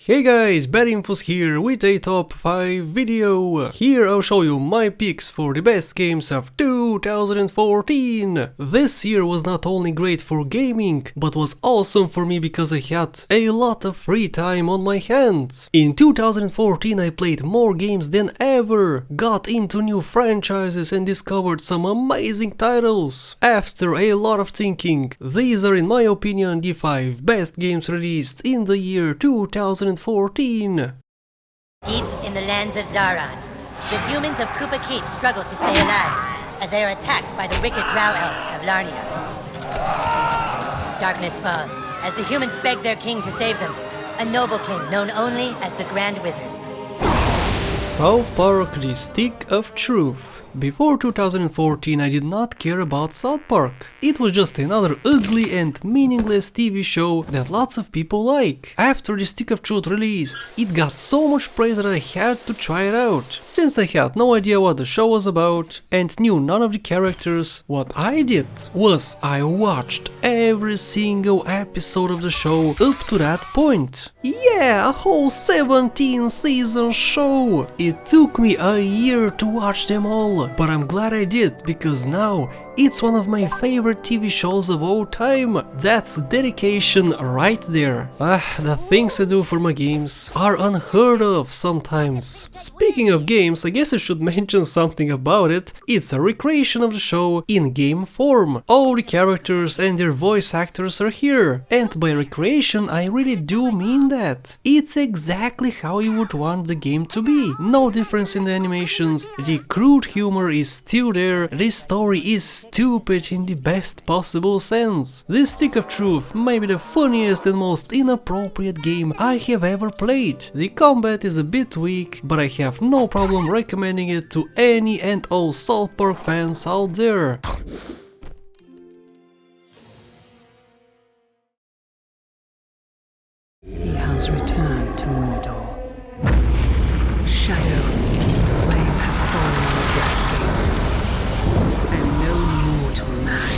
Hey guys, BadInfos here with a top 5 video. Here I'll show you my picks for the best games of 2014. This year was not only great for gaming, but was awesome for me because I had a lot of free time on my hands. In 2014 I played more games than ever, got into new franchises and discovered some amazing titles. After a lot of thinking, these are in my opinion the 5 best games released in the year 2014. Deep in the lands of Zaron, the humans of Koopa Keep struggle to stay alive as they are attacked by the wicked drow elves of Larnia. Darkness falls as the humans beg their king to save them, a noble king known only as the Grand Wizard. South Park: The Stick of Truth. Before 2014 I did not care about South Park. It was just another ugly and meaningless TV show that lots of people like. After The Stick of Truth released, it got so much praise that I had to try it out. Since I had no idea what the show was about and knew none of the characters, what I did was I watched every single episode of the show up to that point. Yeah, a whole 17 season show! It took me a year to watch them all, but I'm glad I did, because now it's one of my favorite TV shows of all time. That's dedication right there. The things I do for my games are unheard of sometimes. Speaking of games, I guess I should mention something about it. It's a recreation of the show in game form. All the characters and their voice actors are here. And by recreation, I really do mean that. It's exactly how you would want the game to be. No difference in the animations, the crude humor is still there, the story is stupid in the best possible sense. This Stick of Truth may be the funniest and most inappropriate game I have ever played. The combat is a bit weak, but I have no problem recommending it to any and all South Park fans out there. He has returned to Mordor. Shadow, flame hath fallen on the black gates, and no mortal man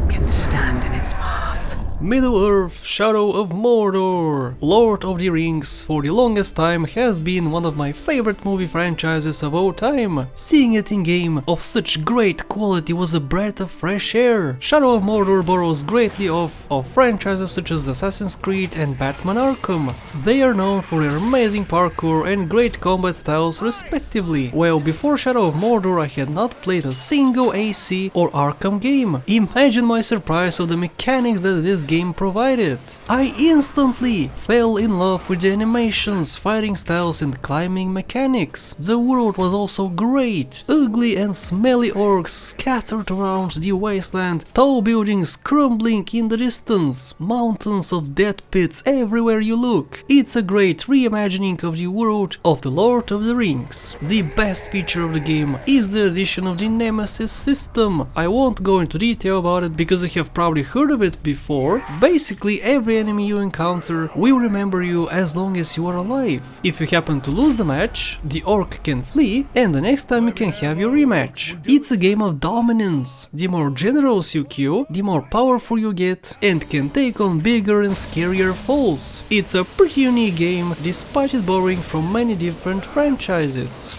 can stand in its path. Middle-earth: Shadow of Mordor. Lord of the Rings for the longest time has been one of my favorite movie franchises of all time. Seeing it in game of such great quality was a breath of fresh air. Shadow of Mordor borrows greatly off of franchises such as Assassin's Creed and Batman Arkham. They are known for their amazing parkour and great combat styles respectively. Well, before Shadow of Mordor I had not played a single AC or Arkham game. Imagine my surprise of the mechanics that this game provided. I instantly fell in love with the animations, fighting styles and climbing mechanics. The world was also great. Ugly and smelly orcs scattered around the wasteland, tall buildings crumbling in the distance, mountains of dead pits everywhere you look. It's a great reimagining of the world of the Lord of the Rings. The best feature of the game is the addition of the Nemesis system. I won't go into detail about it because you have probably heard of it before. Basically, every enemy you encounter will remember you as long as you are alive. If you happen to lose the match, the orc can flee and the next time you can have your rematch. It's a game of dominance. The more generals you kill, the more powerful you get and can take on bigger and scarier foes. It's a pretty unique game despite it borrowing from many different franchises.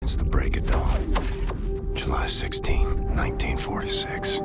It's the break of dawn. July 16, 1946.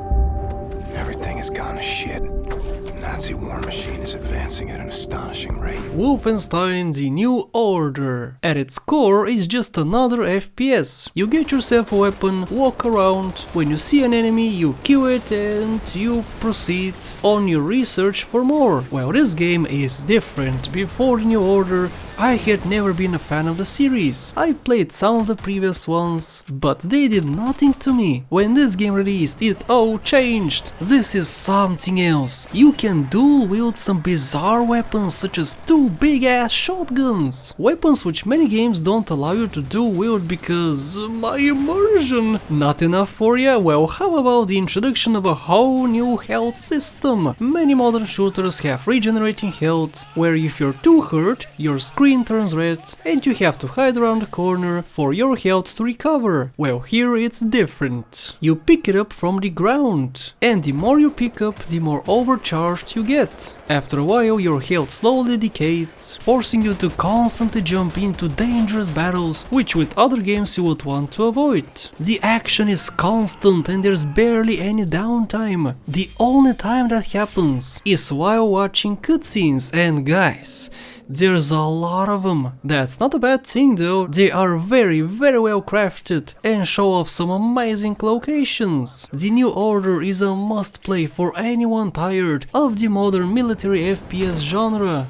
Everything has gone to shit. The Nazi war machine is advancing at an astonishing rate. Wolfenstein The New Order. At its core is just another FPS. You get yourself a weapon, walk around, when you see an enemy you kill it and you proceed on your research for more. Well, this game is different. Before The New Order I had never been a fan of the series. I played some of the previous ones, but they did nothing to me. When this game released, it all changed. This is something else. You can dual wield some bizarre weapons such as 2 big ass shotguns. Weapons which many games don't allow you to dual wield because my immersion. Not enough for ya? Well, how about the introduction of a whole new health system? Many modern shooters have regenerating health, where if you're too hurt, your screen screen turns red and you have to hide around the corner for your health to recover. Well, here it's different. You pick it up from the ground, and the more you pick up, the more overcharged you get. After a while, your health slowly decays, forcing you to constantly jump into dangerous battles, which with other games you would want to avoid. The action is constant and there's barely any downtime. The only time that happens is while watching cutscenes, and guys, there's a lot of them. That's not a bad thing though, they are very well crafted and show off some amazing locations. The New Order is a must play for anyone tired of the modern military FPS genre.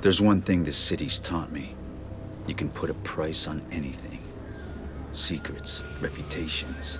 There's one thing this city's taught me. You can put a price on anything. Secrets, reputations,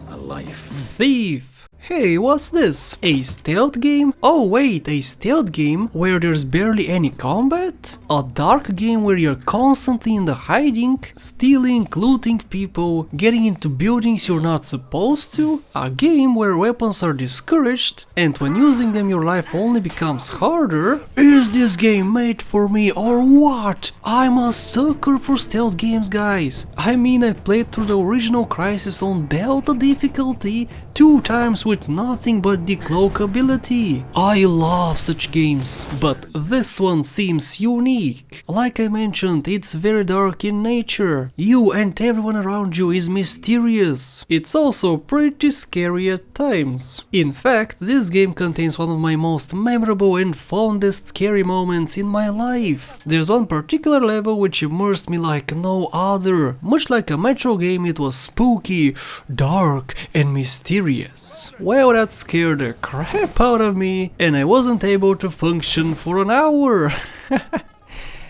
a life. Thief! Hey, what's this? A stealth game? Oh wait, a stealth game where there's barely any combat? A dark game where you're constantly in the hiding, stealing, looting people, getting into buildings you're not supposed to? A game where weapons are discouraged and when using them your life only becomes harder? Is this game made for me or what? I'm a sucker for stealth games, guys. I mean, I played through the original Crysis on Delta difficulty 2 times with nothing but the cloak ability. I love such games, but this one seems unique. Like I mentioned, it's very dark in nature. You and everyone around you is mysterious. It's also pretty scary at times. In fact, this game contains one of my most memorable and fondest scary moments in my life. There's one particular level which immersed me like no other. Much like a Metro game, it was spooky, dark and mysterious. Well, that scared the crap out of me and I wasn't able to function for an hour.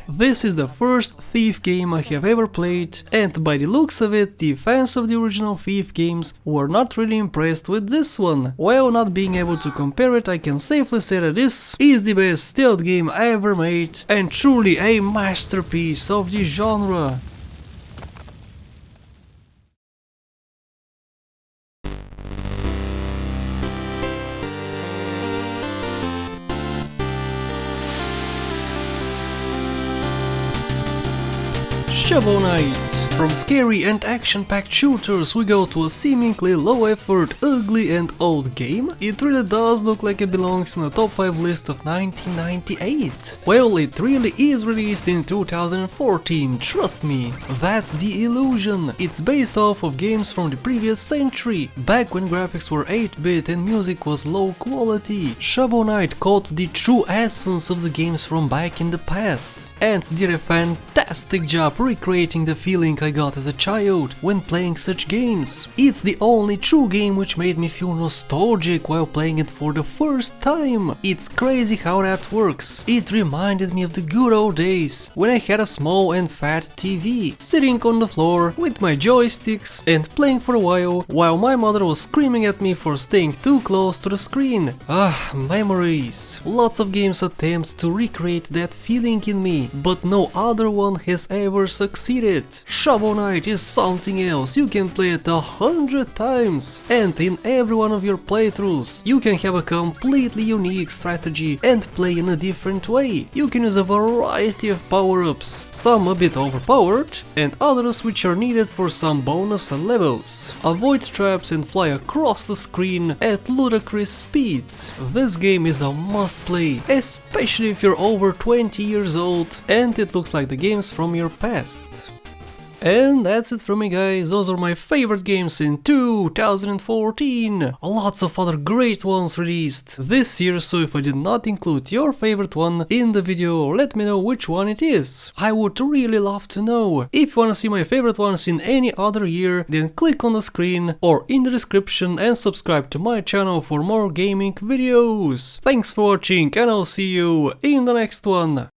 This is the first Thief game I have ever played, and by the looks of it, the fans of the original Thief games were not really impressed with this one. While not being able to compare it, I can safely say that this is the best stealth game ever made and truly a masterpiece of the genre. Shovel Knight. From scary and action-packed shooters we go to a seemingly low-effort, ugly and old game. It really does look like it belongs in the top 5 list of 1998. Well, it really is released in 2014, trust me. That's the illusion. It's based off of games from the previous century, back when graphics were 8-bit and music was low quality. Shovel Knight caught the true essence of the games from back in the past and did a fantastic job recreating the feeling I got as a child when playing such games. It's the only true game which made me feel nostalgic while playing it for the first time. It's crazy how that works. It reminded me of the good old days when I had a small and fat TV, sitting on the floor with my joysticks and playing for a while my mother was screaming at me for staying too close to the screen. Ah, memories. Lots of games attempt to recreate that feeling in me, but no other one has ever succeeded. Shovel Knight is something else. You can play it 100 times, and in every one of your playthroughs you can have a completely unique strategy and play in a different way. You can use a variety of power-ups, some a bit overpowered and others which are needed for some bonus levels. Avoid traps and fly across the screen at ludicrous speeds. This game is a must-play, especially if you're over 20 years old and it looks like the games from your past. And that's it from me, guys. Those are my favorite games in 2014. Lots of other great ones released this year, so if I did not include your favorite one in the video, let me know which one it is. I would really love to know. If you wanna see my favorite ones in any other year, then click on the screen or in the description and subscribe to my channel for more gaming videos. Thanks for watching and I'll see you in the next one.